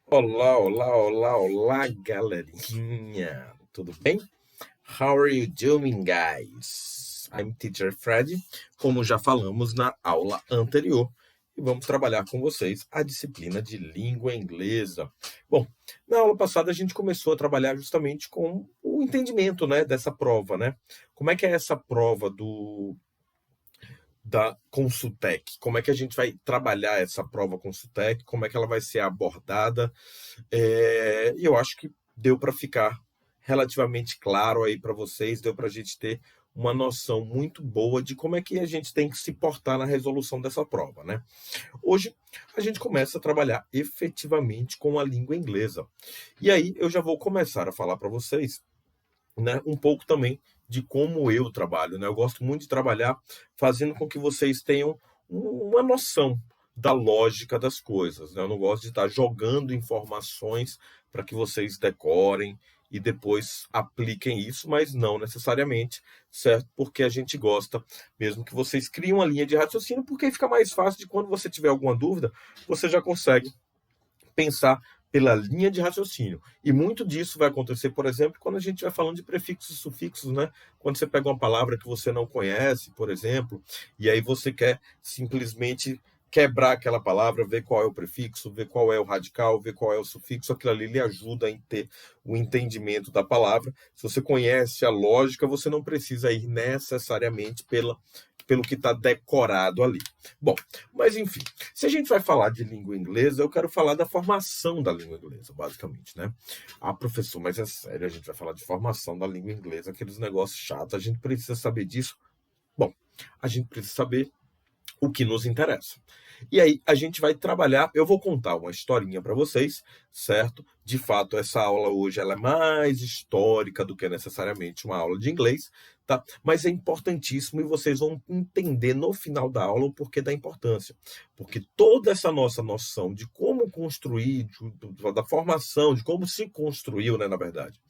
Olá, olá, olá, olá, galerinha. Tudo bem? How are you doing, guys? I'm Teacher Fred, como já falamos na aula anterior, e vamos trabalhar com vocês a disciplina de língua inglesa. Bom, na aula passada a gente começou a trabalhar justamente com o entendimento, né, dessa prova, né? Como é que é essa prova da Consultec? Como é que a gente vai trabalhar essa prova Consultec? Como é que ela vai ser abordada? E eu acho que deu para ficar relativamente claro aí para vocês, deu para a gente ter uma noção muito boa de como é que a gente tem que se portar na resolução dessa prova, né? Hoje a gente começa a trabalhar efetivamente com a língua inglesa. E aí eu já vou começar a falar para vocês, né, um pouco também de como eu trabalho, né? Eu gosto muito de trabalhar fazendo com que vocês tenham uma noção da lógica das coisas, né? Eu não gosto de estar jogando informações para que vocês decorem e depois apliquem isso, mas não necessariamente, certo? Porque a gente gosta mesmo que vocês criem uma linha de raciocínio, porque fica mais fácil de quando você tiver alguma dúvida, você já consegue pensar pela linha de raciocínio. E muito disso vai acontecer, por exemplo, quando a gente vai falando de prefixos e sufixos, né? Quando você pega uma palavra que você não conhece, por exemplo, e aí você quer simplesmente quebrar aquela palavra, ver qual é o prefixo, ver qual é o radical, ver qual é o sufixo, aquilo ali lhe ajuda a ter o entendimento da palavra. Se você conhece a lógica, você não precisa ir necessariamente pelo que está decorado ali. Bom, mas enfim, se a gente vai falar de língua inglesa, eu quero falar da formação da língua inglesa, basicamente, né? Ah, professor, mas é sério, a gente vai falar de formação da língua inglesa, aqueles negócios chatos, a gente precisa saber disso. Bom, a gente precisa saber o que nos interessa. E aí a gente vai trabalhar, eu vou contar uma historinha para vocês, certo? De fato, essa aula hoje ela é mais histórica do que necessariamente uma aula de inglês, tá? Mas é importantíssimo e vocês vão entender no final da aula o porquê da importância. Porque toda essa nossa noção de como construir, da formação, de como se construiu, né, na verdade,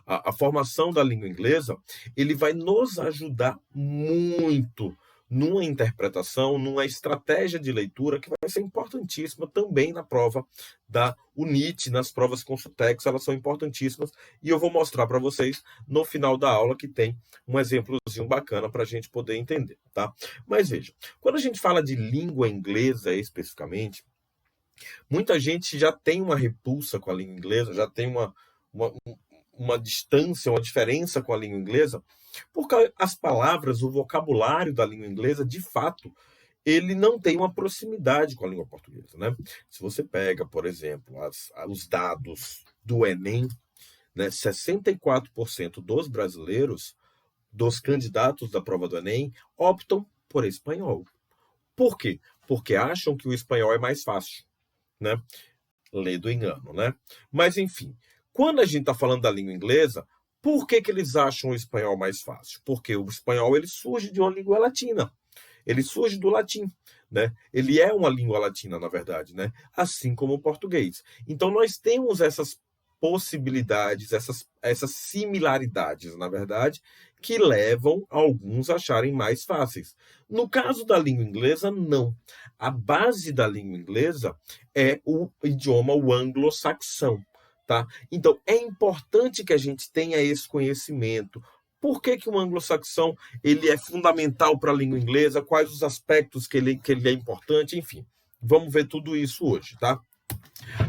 a formação da língua inglesa, ele vai nos ajudar muito numa interpretação, numa estratégia de leitura que vai ser importantíssima também na prova da UNIT, nas provas Consultex, elas são importantíssimas e eu vou mostrar para vocês no final da aula que tem um exemplozinho bacana para a gente poder entender, tá? Mas veja, quando a gente fala de língua inglesa especificamente, muita gente já tem uma repulsa com a língua inglesa, já tem uma, uma distância, uma diferença com a língua inglesa, porque as palavras, o vocabulário da língua inglesa, de fato, ele não tem uma proximidade com a língua portuguesa, né? Se você pega, por exemplo, os dados do Enem, né, 64% dos brasileiros, dos candidatos da prova do Enem, optam por espanhol. Por quê? Porque acham que o espanhol é mais fácil, né? Lei do engano, né? Mas, enfim, quando a gente está falando da língua inglesa, por que eles acham o espanhol mais fácil? Porque o espanhol ele surge de uma língua latina. Ele surge do latim, né? Ele é uma língua latina, na verdade, né? Assim como o português. Então, nós temos essas possibilidades, essas similaridades, na verdade, que levam alguns a acharem mais fáceis. No caso da língua inglesa, não. A base da língua inglesa é o idioma anglo-saxão, tá? Então, é importante que a gente tenha esse conhecimento. Por que, que o anglo-saxão ele é fundamental para a língua inglesa? Quais os aspectos que ele é importante? Enfim, vamos ver tudo isso hoje, tá?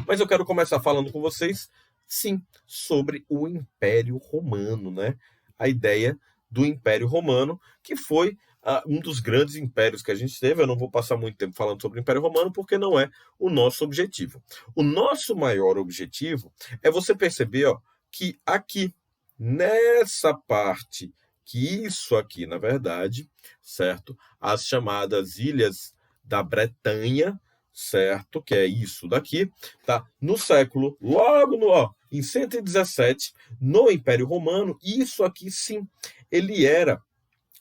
Mas eu quero começar falando com vocês, sim, sobre o Império Romano, né? A ideia do Império Romano, que foi um dos grandes impérios que a gente teve. Eu não vou passar muito tempo falando sobre o Império Romano, porque não é o nosso objetivo. O nosso maior objetivo é você perceber, ó, que aqui, nessa parte, que isso aqui, na verdade, certo? As chamadas Ilhas da Bretanha, certo? Que é isso daqui, tá? No século, logo no, ó, em 117, no Império Romano, isso aqui sim, ele era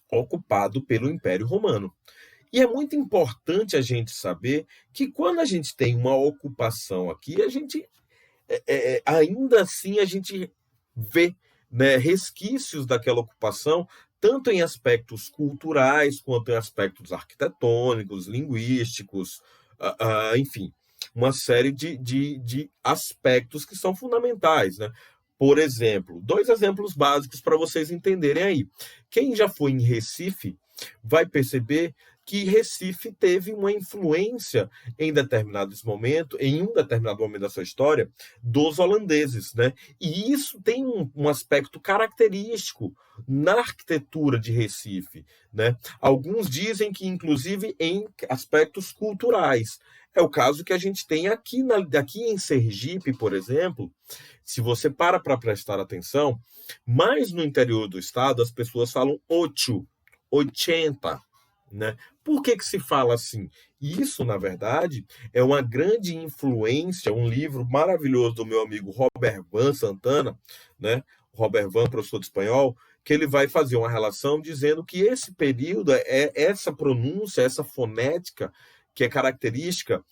ocupado pelo Império Romano. E é muito importante a gente saber que quando a gente tem uma ocupação aqui, a gente ainda assim a gente vê, né, resquícios daquela ocupação, tanto em aspectos culturais, quanto em aspectos arquitetônicos, linguísticos, enfim. uma série de aspectos que são fundamentais, né? Por exemplo, dois exemplos básicos para vocês entenderem aí. Quem já foi em Recife vai perceber que Recife teve uma influência em um determinado momento da sua história, dos holandeses, né? E isso tem um aspecto característico na arquitetura de Recife, né? Alguns dizem que, inclusive, em aspectos culturais. É o caso que a gente tem aqui em Sergipe, por exemplo. Se você para prestar atenção, mais no interior do estado as pessoas falam ocho, 80, né? Por que se fala assim? Isso, na verdade, é uma grande influência, um livro maravilhoso do meu amigo Robert Van Santana, né? Robert Van, professor de espanhol, que ele vai fazer uma relação dizendo que esse período, essa pronúncia, essa fonética, que é característica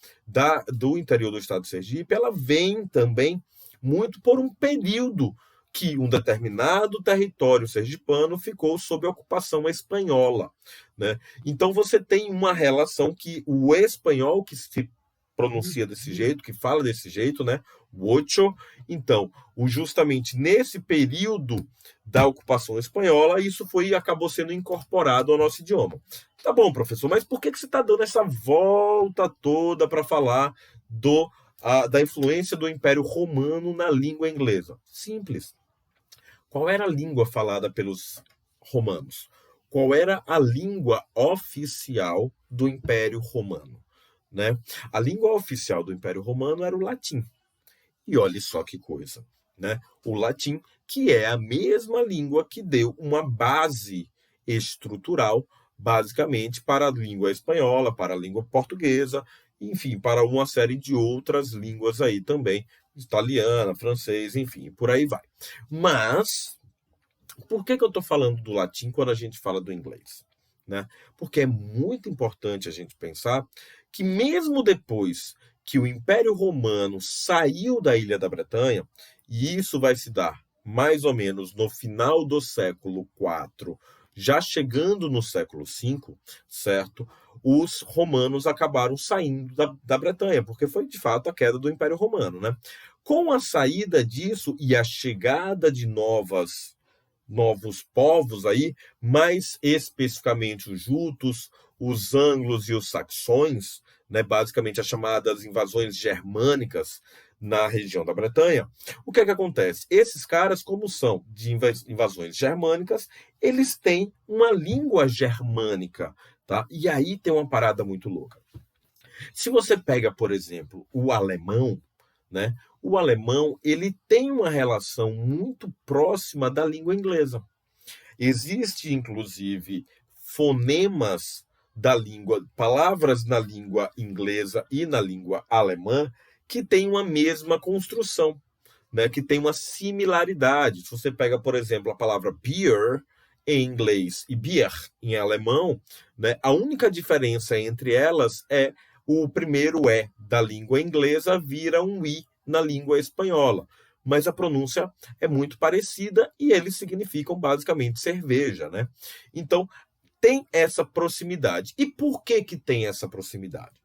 do interior do estado de Sergipe, ela vem também muito por um período que um determinado território sergipano ficou sob ocupação espanhola, né? Então você tem uma relação que o espanhol que se pronuncia desse jeito, que fala desse jeito, né? O ocho. Então, justamente nesse período da ocupação espanhola, isso acabou sendo incorporado ao nosso idioma. Tá bom, professor, mas por que você está dando essa volta toda para falar da influência do Império Romano na língua inglesa? Simples. Qual era a língua falada pelos romanos? Qual era a língua oficial do Império Romano, né? A língua oficial do Império Romano era o latim. E olhe só que coisa, né? O latim, que é a mesma língua que deu uma base estrutural, basicamente, para a língua espanhola, para a língua portuguesa, enfim, para uma série de outras línguas aí também, italiana, francês, enfim, por aí vai. Mas, por que eu estou falando do latim quando a gente fala do inglês? Né? Porque é muito importante a gente pensar que mesmo depois que o Império Romano saiu da Ilha da Bretanha, e isso vai se dar mais ou menos no final do século IV, já chegando no século V, certo? Os romanos acabaram saindo da Bretanha, porque foi de fato a queda do Império Romano, né? Com a saída disso e a chegada de novos povos aí, mais especificamente os jutos, os anglos e os saxões, né, basicamente as chamadas invasões germânicas na região da Bretanha, o que acontece? Esses caras, como são de invasões germânicas, eles têm uma língua germânica, tá? E aí tem uma parada muito louca. Se você pega, por exemplo, o alemão, né? O alemão, ele tem uma relação muito próxima da língua inglesa. Existe, inclusive, fonemas da língua, palavras na língua inglesa e na língua alemã que têm uma mesma construção, né? Que tem uma similaridade. Se você pega, por exemplo, a palavra beer em inglês e Bier em alemão, né? A única diferença entre elas é o primeiro E da língua inglesa vira um I na língua espanhola. Mas a pronúncia é muito parecida e eles significam basicamente cerveja, né? Então, tem essa proximidade. E por que tem essa proximidade?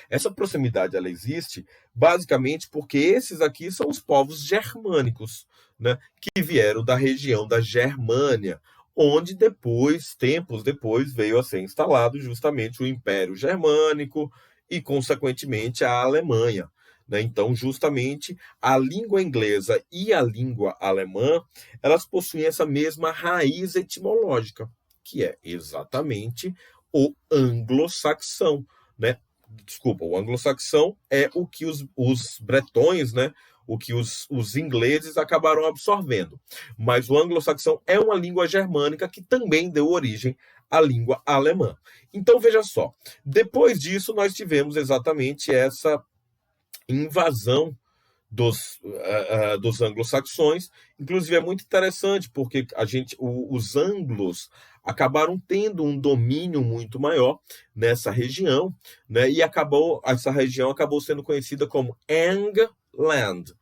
Essa proximidade ela existe basicamente porque esses aqui são os povos germânicos, né, que vieram da região da Germânia, onde depois, tempos depois, veio a ser instalado justamente o Império Germânico e, consequentemente, a Alemanha. Né? Então, justamente, a língua inglesa e a língua alemã, elas possuem essa mesma raiz etimológica, que é exatamente o anglo-saxão, né? Desculpa, o anglo-saxão é o que os bretões, né? O que os ingleses acabaram absorvendo. Mas o anglo-saxão é uma língua germânica que também deu origem à língua alemã. Então, veja só, depois disso nós tivemos exatamente essa invasão dos anglo-saxões. Inclusive é muito interessante porque os anglos acabaram tendo um domínio muito maior nessa região, né? E essa região acabou sendo conhecida como Angland.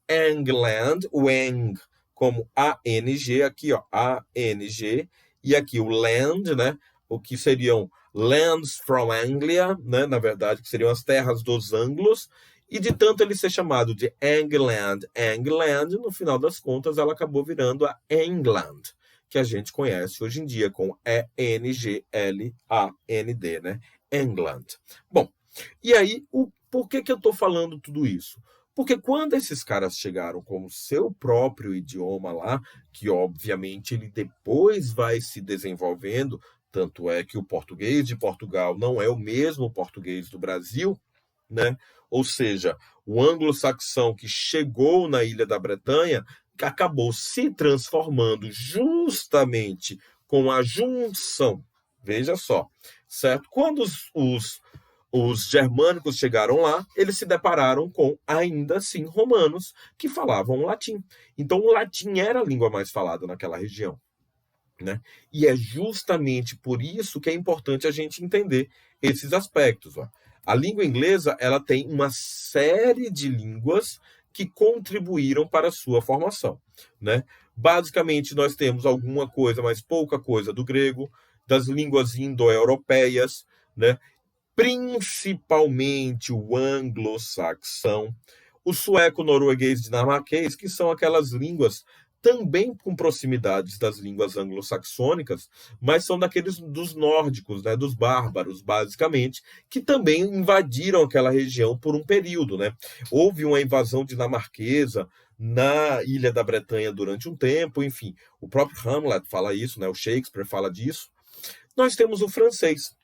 Angland, o Ang como ANG, aqui ó, ANG, e aqui o land, né? O que seriam lands from Anglia, né, na verdade, que seriam as terras dos anglos, e de tanto ele ser chamado de England, England, no final das contas ela acabou virando a England, que a gente conhece hoje em dia com England, né? England. Bom, e aí, por que eu estou falando tudo isso? Porque quando esses caras chegaram com o seu próprio idioma lá, que obviamente ele depois vai se desenvolvendo, tanto é que o português de Portugal não é o mesmo português do Brasil, né? Ou seja, o anglo-saxão que chegou na Ilha da Bretanha que acabou se transformando justamente com a junção. Veja só, certo? Quando os germânicos chegaram lá, eles se depararam com, ainda assim, romanos que falavam latim. Então, o latim era a língua mais falada naquela região, né? E é justamente por isso que é importante a gente entender esses aspectos. Ó. A língua inglesa ela tem uma série de línguas que contribuíram para a sua formação, né? Basicamente, nós temos alguma coisa, mas pouca coisa do grego, das línguas indo-europeias, né? Principalmente o anglo-saxão, o sueco, norueguês, dinamarquês, que são aquelas línguas também com proximidades das línguas anglo-saxônicas, mas são daqueles dos nórdicos, né, dos bárbaros, basicamente, que também invadiram aquela região por um período, né? Houve uma invasão dinamarquesa na Ilha da Bretanha durante um tempo, enfim, o próprio Hamlet fala isso, né? O Shakespeare fala disso. Nós temos o francês.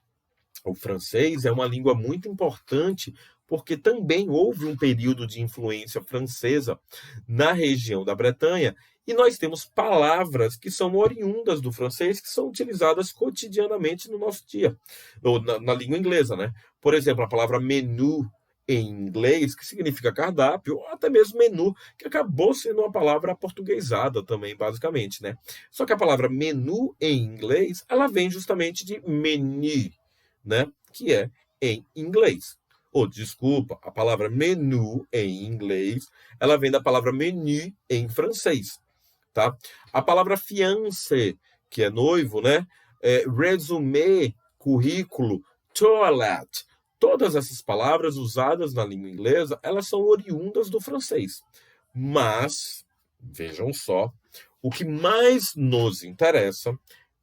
O francês é uma língua muito importante porque também houve um período de influência francesa na região da Bretanha e nós temos palavras que são oriundas do francês que são utilizadas cotidianamente no nosso dia, ou na língua inglesa, né? Por exemplo, a palavra menu em inglês, que significa cardápio, ou até mesmo menu, que acabou sendo uma palavra portuguesada também, basicamente, né? Só que a palavra menu em inglês, ela vem justamente de menu, né? Que é em inglês. Ou, desculpa, a palavra menu em inglês, ela vem da palavra menu em francês, tá? A palavra fiancé, que é noivo, né? Résumé, currículo, toilette. Todas essas palavras usadas na língua inglesa, elas são oriundas do francês. Mas, vejam só, o que mais nos interessa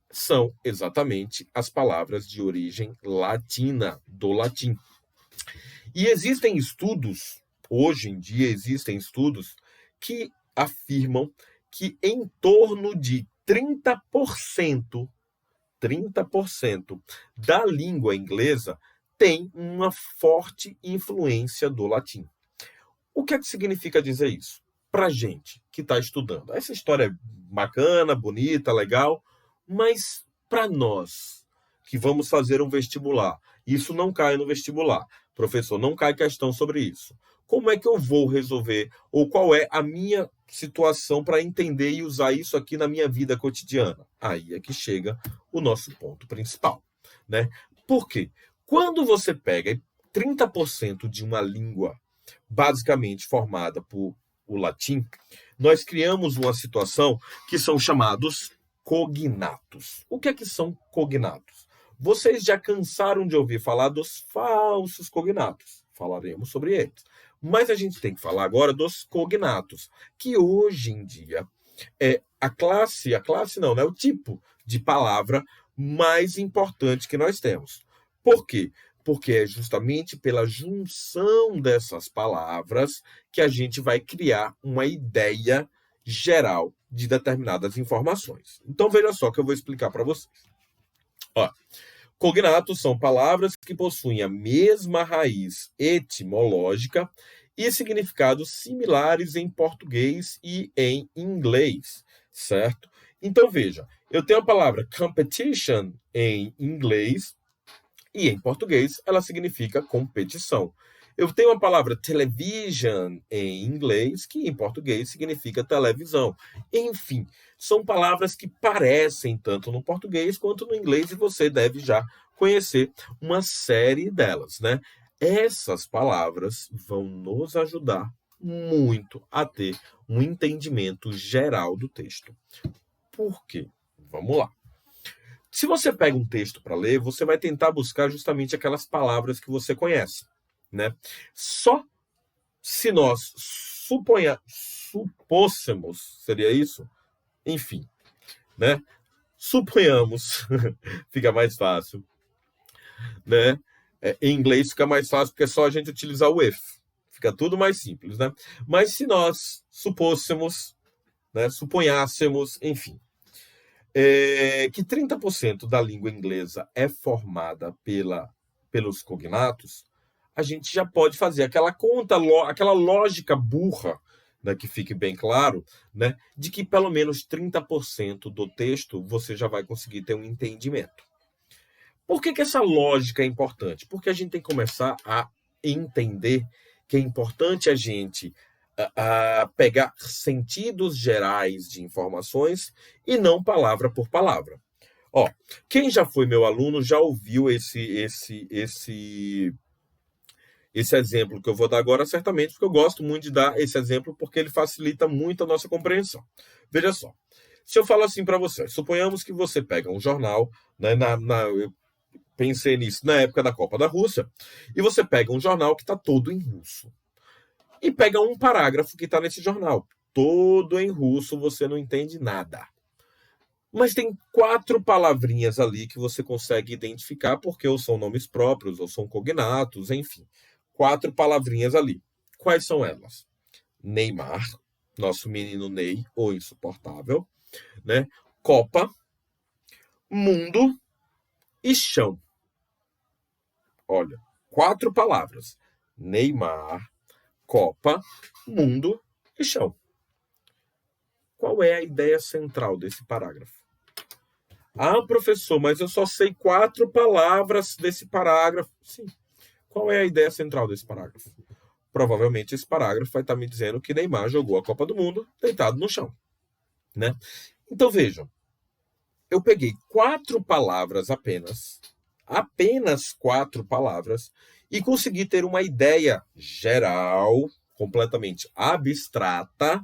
são exatamente as palavras de origem latina, do latim. E existem estudos, hoje em dia existem estudos, que afirmam que em torno de 30% da língua inglesa tem uma forte influência do latim. O que é que significa dizer isso? Para gente que está estudando. Essa história é bacana, bonita, legal, mas para nós que vamos fazer um vestibular, isso não cai no vestibular. Professor, não cai questão sobre isso. Como é que eu vou resolver? Ou qual é a minha situação para entender e usar isso aqui na minha vida cotidiana? Aí é que chega o nosso ponto principal, né? Por quê? Quando você pega 30% de uma língua basicamente formada por o latim, nós criamos uma situação que são chamados cognatos. O que é que são cognatos? Vocês já cansaram de ouvir falar dos falsos cognatos. Falaremos sobre eles. Mas a gente tem que falar agora dos cognatos, que hoje em dia é a classe não, né? O tipo de palavra mais importante que nós temos. Por quê? Porque é justamente pela junção dessas palavras que a gente vai criar uma ideia geral de determinadas informações. Então veja só que eu vou explicar para vocês. Ó, cognatos são palavras que possuem a mesma raiz etimológica e significados similares em português e em inglês, certo? Então veja, eu tenho a palavra competition em inglês e em português ela significa competição. Eu tenho a palavra television em inglês, que em português significa televisão. Enfim, são palavras que parecem tanto no português quanto no inglês e você deve já conhecer uma série delas, né? Essas palavras vão nos ajudar muito a ter um entendimento geral do texto. Por quê? Vamos lá. Se você pega um texto para ler, você vai tentar buscar justamente aquelas palavras que você conhece, né? Só se nós supôssemos, seria isso? Enfim, né? Suponhamos, fica mais fácil, né? Em inglês fica mais fácil porque é só a gente utilizar o if. Fica tudo mais simples, né? Mas se nós supôssemos, né, suponhássemos, enfim, que 30% da língua inglesa é formada pelos cognatos, a gente já pode fazer aquela conta, aquela lógica burra, né, que fique bem claro, né, de que pelo menos 30% do texto você já vai conseguir ter um entendimento. Por que essa lógica é importante? Porque a gente tem que começar a entender que é importante a gente pegar sentidos gerais de informações e não palavra por palavra. Ó, quem já foi meu aluno já ouviu esse exemplo que eu vou dar agora, certamente, porque eu gosto muito de dar esse exemplo, porque ele facilita muito a nossa compreensão. Veja só, se eu falo assim para você, suponhamos que você pega um jornal, né, eu pensei nisso na época da Copa da Rússia, e você pega um jornal que está todo em russo, e pega um parágrafo que está nesse jornal, todo em russo, você não entende nada. Mas tem 4 palavrinhas ali que você consegue identificar, porque ou são nomes próprios, ou são cognatos, enfim. 4 palavrinhas ali. Quais são elas? Neymar, nosso menino Ney, o insuportável, né? Copa, mundo e chão. Olha, 4 palavras. Neymar, Copa, mundo e chão. Qual é a ideia central desse parágrafo? Ah, professor, mas eu só sei 4 palavras desse parágrafo. Sim. Qual é a ideia central desse parágrafo? Provavelmente esse parágrafo vai estar me dizendo que Neymar jogou a Copa do Mundo deitado no chão, né? Então vejam, eu peguei 4 palavras apenas 4 palavras, e consegui ter uma ideia geral, completamente abstrata,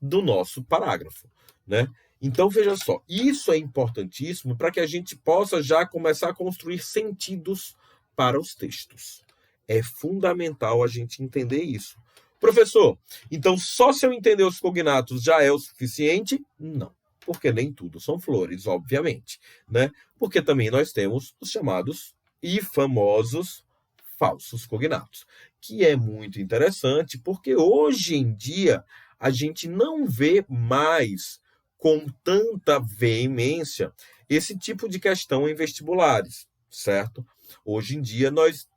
do nosso parágrafo, né? Então, veja só, isso é importantíssimo para que a gente possa já começar a construir sentidos para os textos. É fundamental a gente entender isso. Professor, então só se eu entender os cognatos já é o suficiente? Não, porque nem tudo são flores, obviamente, né? Porque também nós temos os chamados e famosos falsos cognatos, que é muito interessante, porque hoje em dia a gente não vê mais com tanta veemência esse tipo de questão em vestibulares, certo? Hoje em dia nós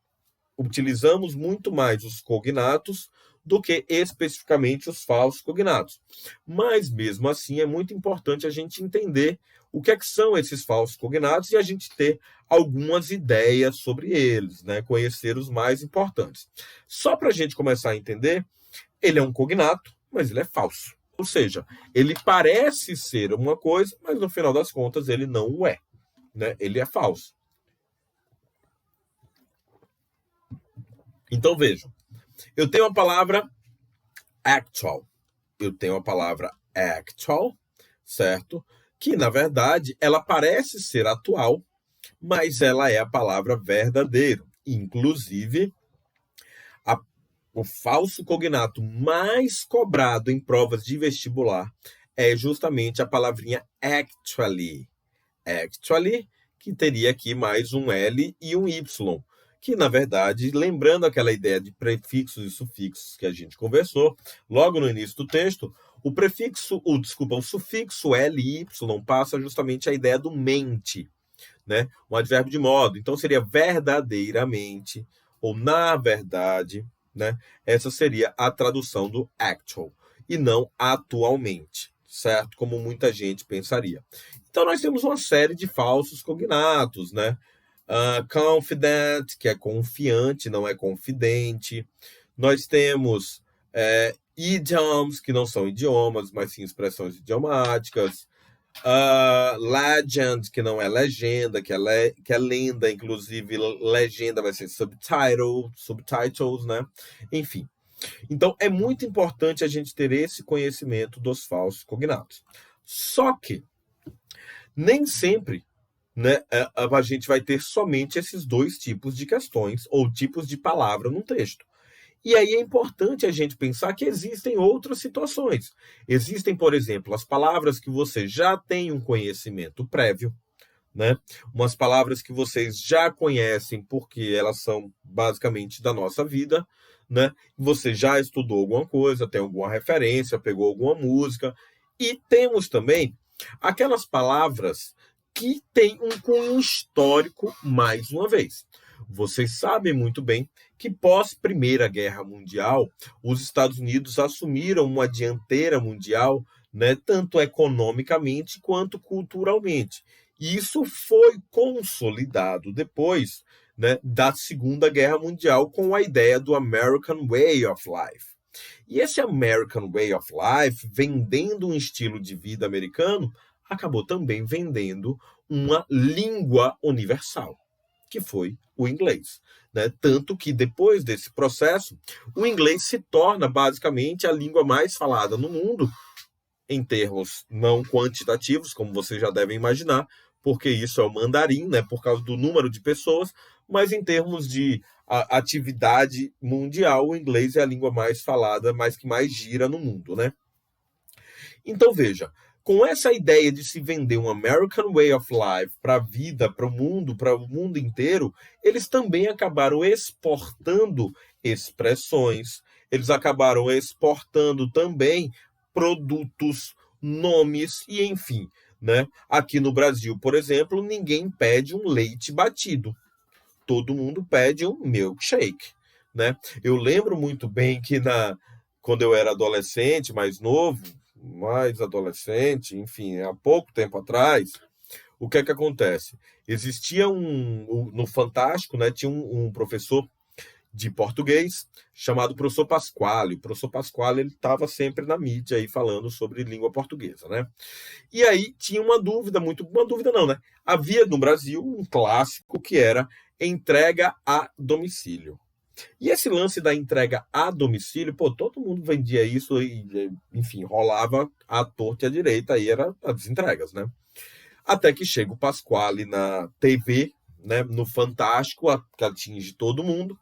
utilizamos muito mais os cognatos do que especificamente os falsos cognatos. Mas mesmo assim é muito importante a gente entender o que são esses falsos cognatos e a gente ter algumas ideias sobre eles, né? Conhecer os mais importantes. Só para a gente começar a entender, ele é um cognato, mas ele é falso. Ou seja, ele parece ser uma coisa, mas no final das contas ele não o é, né? Ele é falso. Então vejam, eu tenho a palavra actual. Eu tenho a palavra actual, certo? Que na verdade ela parece ser atual, mas ela é a palavra verdadeiro. Inclusive, o falso cognato mais cobrado em provas de vestibular é justamente a palavrinha actually. Actually, que teria aqui mais um L e um Y, que na verdade, lembrando aquela ideia de prefixos e sufixos que a gente conversou logo no início do texto, o sufixo L e Y passa justamente a ideia do mente, né? Um advérbio de modo. Então seria verdadeiramente ou na verdade, né? Essa seria a tradução do actual e não atualmente, certo? Como muita gente pensaria. Então nós temos uma série de falsos cognatos, né? Confident, que é confiante, não é confidente. Nós temos idioms, que não são idiomas, mas sim expressões idiomáticas. Legend, que não é legenda, que é lenda, inclusive legenda vai ser subtitles, né? Enfim. Então, é muito importante a gente ter esse conhecimento dos falsos cognatos. Só que nem sempre né, a gente vai ter somente esses dois tipos de questões ou tipos de palavra no texto. E aí é importante a gente pensar que existem outras situações. Existem, por exemplo, as palavras que você já tem um conhecimento prévio, né? Umas palavras que vocês já conhecem porque elas são basicamente da nossa vida, né? Você já estudou alguma coisa, tem alguma referência, pegou alguma música. E temos também aquelas palavras que têm um cunho histórico, mais uma vez. Vocês sabem muito bem que pós Primeira Guerra Mundial, os Estados Unidos assumiram uma dianteira mundial, né, tanto economicamente quanto culturalmente. E isso foi consolidado depois, né, da Segunda Guerra Mundial com a ideia do American Way of Life. E esse American Way of Life, vendendo um estilo de vida americano, acabou também vendendo uma língua universal, que foi o inglês. Né? Tanto que depois desse processo, o inglês se torna basicamente a língua mais falada no mundo, em termos não quantitativos, como vocês já devem imaginar, porque isso é o mandarim, né, por causa do número de pessoas, mas em termos de atividade mundial, o inglês é a língua mais falada, mas que mais gira no mundo, né? Então veja, com essa ideia de se vender um American Way of Life para a vida, para o mundo inteiro, eles também acabaram exportando expressões, eles acabaram exportando também produtos, nomes e enfim, né? Aqui no Brasil, por exemplo, ninguém pede um leite batido. Todo mundo pede um milkshake, né? Eu lembro muito bem que quando eu era adolescente, mais adolescente, enfim, há pouco tempo atrás, o que é que acontece? Existia no Fantástico, né, tinha um professor de português chamado professor Pasquale. O professor Pasquale, ele estava sempre na mídia aí falando sobre língua portuguesa, né? E aí tinha uma dúvida não, né? Havia no Brasil um clássico que era entrega a domicílio. E esse lance da entrega a domicílio, pô, todo mundo vendia isso e, enfim, rolava à torta e à direita, aí era as entregas, né? Até que chega o Pasquale na TV, né, no Fantástico, que atinge todo mundo,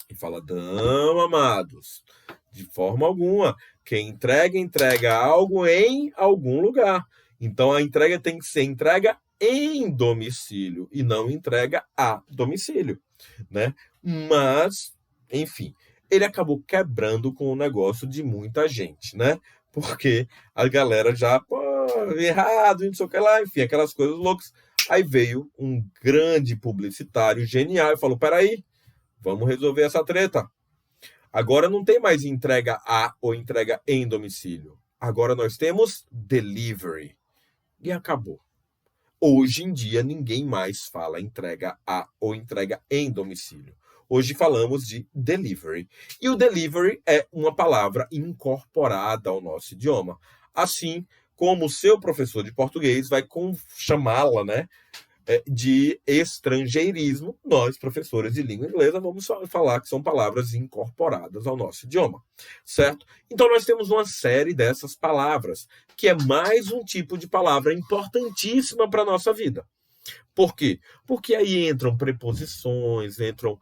e fala: não, amados, de forma alguma. Quem entrega, entrega algo em algum lugar. Então a entrega tem que ser entrega em domicílio e não entrega a domicílio, né? Mas, enfim, ele acabou quebrando com o negócio de muita gente, né? Porque a galera já, pô, errado, não sei o que lá, enfim, aquelas coisas loucas. Aí veio um grande publicitário genial e falou: peraí, vamos resolver essa treta. Agora não tem mais entrega a ou entrega em domicílio. Agora nós temos delivery. E acabou. Hoje em dia ninguém mais fala entrega a ou entrega em domicílio. Hoje falamos de delivery. E o delivery é uma palavra incorporada ao nosso idioma. Assim como o seu professor de português vai chamá-la, né, de estrangeirismo, nós, professores de língua inglesa, vamos falar que são palavras incorporadas ao nosso idioma, certo? Então, nós temos uma série dessas palavras, que é mais um tipo de palavra importantíssima para a nossa vida. Por quê? Porque aí entram preposições, entram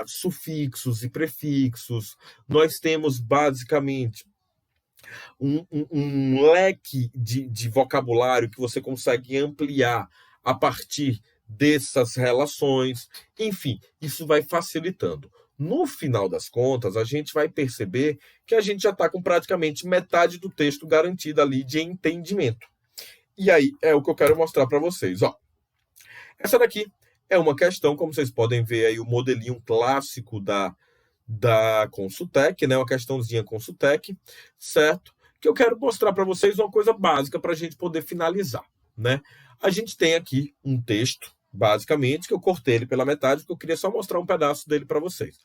sufixos e prefixos. Nós temos, basicamente, um leque de vocabulário que você consegue ampliar a partir dessas relações. Enfim, isso vai facilitando. No final das contas, a gente vai perceber que a gente já está com praticamente metade do texto garantido ali de entendimento. E aí é o que eu quero mostrar para vocês. Ó, essa daqui é uma questão, como vocês podem ver aí, o modelinho clássico da Consultec, né? Uma questãozinha Consultec, certo? Que eu quero mostrar para vocês uma coisa básica para a gente poder finalizar, né? A gente tem aqui um texto, basicamente, que eu cortei ele pela metade, porque eu queria só mostrar um pedaço dele para vocês.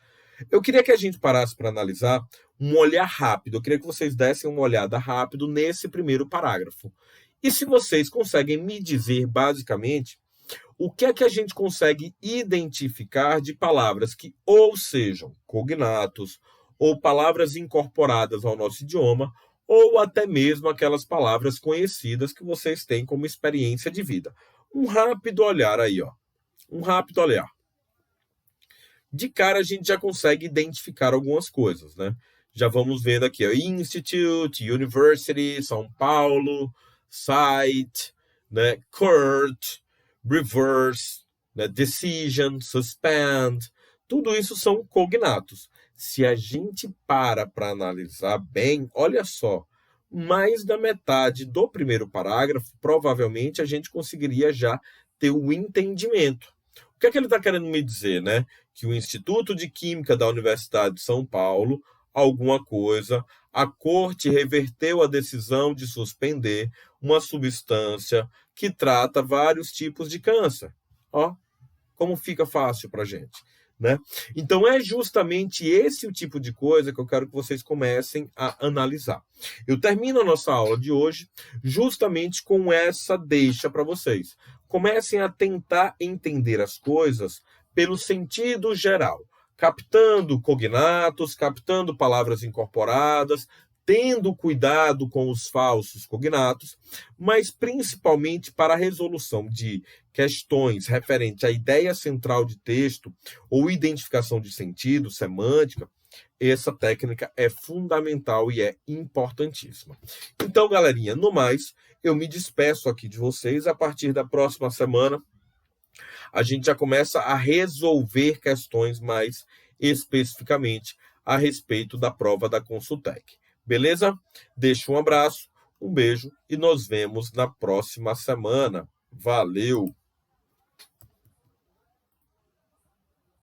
Eu queria que a gente parasse para analisar um olhar rápido. Eu queria que vocês dessem uma olhada rápido nesse primeiro parágrafo. E se vocês conseguem me dizer, basicamente, o que é que a gente consegue identificar de palavras que ou sejam cognatos, ou palavras incorporadas ao nosso idioma, ou até mesmo aquelas palavras conhecidas que vocês têm como experiência de vida. Um rápido olhar aí, ó. Um rápido olhar. De cara a gente já consegue identificar algumas coisas, né? Já vamos vendo aqui, ó, Institute, University, São Paulo, Site, né? Court, Reverse, né? Decision, Suspend, tudo isso são cognatos. Se a gente para analisar bem, olha só, mais da metade do primeiro parágrafo, provavelmente a gente conseguiria já ter o entendimento. O que é que ele está querendo me dizer, né? Que o Instituto de Química da Universidade de São Paulo, alguma coisa, a corte reverteu a decisão de suspender uma substância que trata vários tipos de câncer. Ó, como fica fácil para a gente, né? Então é justamente esse o tipo de coisa que eu quero que vocês comecem a analisar. Eu termino a nossa aula de hoje justamente com essa deixa para vocês. Comecem a tentar entender as coisas pelo sentido geral, captando cognatos, captando palavras incorporadas, tendo cuidado com os falsos cognatos, mas principalmente para a resolução de questões referentes à ideia central de texto ou identificação de sentido, semântica, essa técnica é fundamental e é importantíssima. Então, galerinha, no mais, eu me despeço aqui de vocês. A partir da próxima semana, a gente já começa a resolver questões mais especificamente a respeito da prova da Consultec. Beleza? Deixo um abraço, um beijo e nos vemos na próxima semana. Valeu!